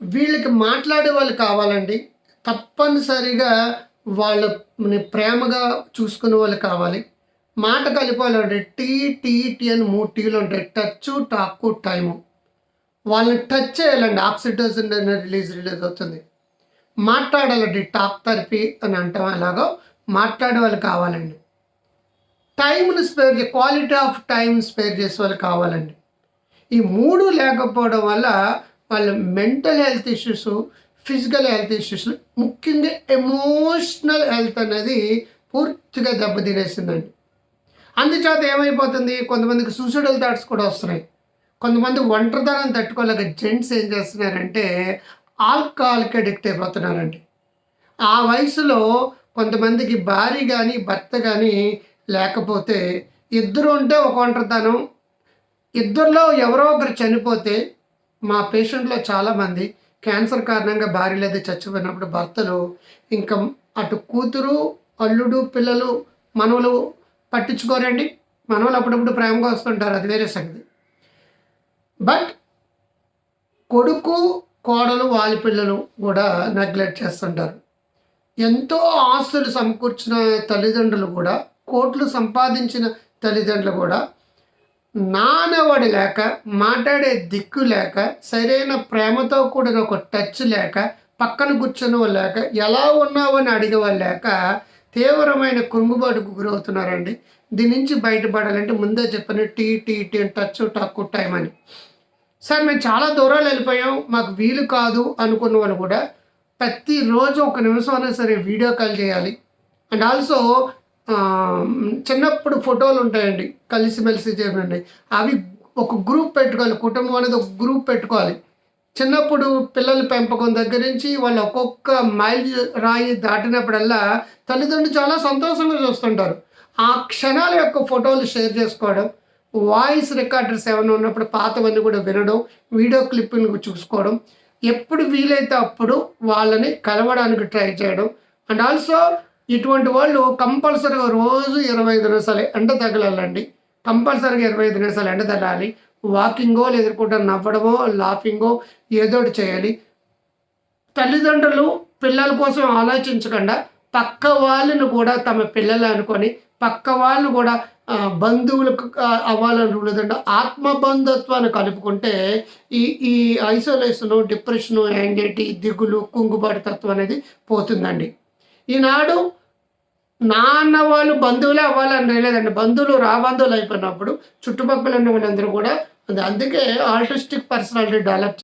వీళ్ళకి మాట్లాడే వాళ్ళు కావాలండి. తప్పనిసరిగా వాళ్ళని ప్రేమగా చూసుకునే వాళ్ళు కావాలి. మాట కలిపాలండి. టీ, టీ, టీ అని 3 టీలు ఉంటాయి. Touch, talk, time. వాళ్ళని టచ్ చేయాలండి. ఆక్సిటోసిన్ అనే రిలీజ్ అవుతుంది. మాట్లాడాలండి. టాక్ థెరపీ అని అంటాం ఎలాగో మాట్లాడే వాళ్ళు కావాలండి. టైంని క్వాలిటీ ఆఫ్ టైం స్పేర్ చేసే వాళ్ళు కావాలండి. ఈ 3 లేకపోవడం వల్ల వాళ్ళ mental health issues, physical health issues, ముఖ్యంగా ఎమోషనల్ హెల్త్ అనేది పూర్తిగా దెబ్బతినేసిందండి. అందుచేత ఏమైపోతుంది, కొంతమందికి సూసైడల్ థాట్స్ కూడా వస్తున్నాయి. కొంతమంది ఒంటరితనం తట్టుకోలేక జెంట్స్ ఏం చేస్తున్నారంటే ఆల్కహాల్‌కి అడిక్ట్ అయిపోతున్నారండి. ఆ వయసులో కొంతమందికి భార్య గాని, భర్త గాని లేకపోతే ఇద్దరు ఉంటే ఒక ఒంటరితనం. ఇద్దరిలో ఎవరో ఒకరు చనిపోతే మా పేషెంట్‌లో చాలామంది క్యాన్సర్ కారణంగా భార్యలది చచ్చిపోయినప్పుడు భర్తలు ఇంకా అటు కూతురు, అల్లుడు, పిల్లలు, మనవలు పట్టించుకోరండి. మనవలు అప్పుడప్పుడు ప్రేమగా వస్తుంటారు. అది వేరే సంగతి. బట్ కొడుకు, కోడలు, వాళ్ళ పిల్లలు కూడా నెగ్లెక్ట్ చేస్తుంటారు. ఎంతో ఆస్తులు సమకూర్చిన తల్లిదండ్రులు కూడా, కోట్లు సంపాదించిన తల్లిదండ్రులు కూడా నానెవడు లేక, మాట్లాడే దిక్కు లేక, సరైన ప్రేమతో కూడిన ఒక టచ్ లేక, పక్కన కూర్చున్నవాళ్ళు లేక, ఎలా ఉన్నావు అని అడిగేవాళ్ళు లేక తీవ్రమైన కృంగుబాటుకు గురవుతున్నారండి. దీని నుంచి బయటపడాలంటే ముందే చెప్పిన టీ, టీ, టీ అని టచ్, టాక్, టైం అని. సార్ మేము చాలా దూరాలు వెళ్ళిపోయాం, మాకు వీలు కాదు అనుకున్న వాళ్ళు కూడా ప్రతిరోజు ఒక నిమిషం అయినా సరే వీడియో కాల్ చేయాలి. అండ్ ఆల్సో చిన్నప్పుడు ఫోటోలు ఉంటాయండి, కలిసిమెలిసి చేయండి. అవి ఒక గ్రూప్ పెట్టుకోవాలి. కుటుంబం అనేది ఒక గ్రూప్ పెట్టుకోవాలి. చిన్నప్పుడు పిల్లల పెంపకం దగ్గర నుంచి వాళ్ళు ఒక్కొక్క మైల్ రాయి దాటినప్పుడల్లా తల్లిదండ్రులు చాలా సంతోషంగా చూస్తుంటారు. ఆ క్షణాల యొక్క ఫోటోలు షేర్ చేసుకోవడం, వాయిస్ రికార్డర్స్ ఏమైనా ఉన్నప్పుడు పాతవన్నీ కూడా వినడం, వీడియో క్లిప్పింగ్ చూసుకోవడం, ఎప్పుడు వీలైతే అప్పుడు వాళ్ళని కలవడానికి ట్రై చేయడం. అండ్ ఆల్సో ఇటువంటి వాళ్ళు కంపల్సరీగా రోజు 25 నిమిషాలు ఎండ తగలాలండి. కంపల్సరీగా 25 నిమిషాలు ఎండ తగలాలి. వాకింగో లేదంటే నవ్వడమో, లాఫింగో ఏదోటి చేయాలి. తల్లిదండ్రులు పిల్లల కోసం ఆలోచించకుండా పక్క వాళ్ళని కూడా తమ పిల్లలు అనుకొని, పక్క వాళ్ళు కూడా బంధువులకు అవ్వాలని లేదంటే ఆత్మబంధుత్వాన్ని కలుపుకుంటే ఈ ఈ ఐసోలేషను, డిప్రెషను, యాంగ్జైటీ, దిగులు, కుంగుబాటు తత్వం అనేది పోతుందండి. ఈనాడు నాన్న వాళ్ళు బంధువులే అవ్వాలని లేదండి. బంధువులు రాబంధువులు అయిపోయినప్పుడు చుట్టుపక్కల ఉన్న వాళ్ళందరూ కూడా అందుకే ఆల్టిస్టిక్ పర్సనాలిటీ డెవలప్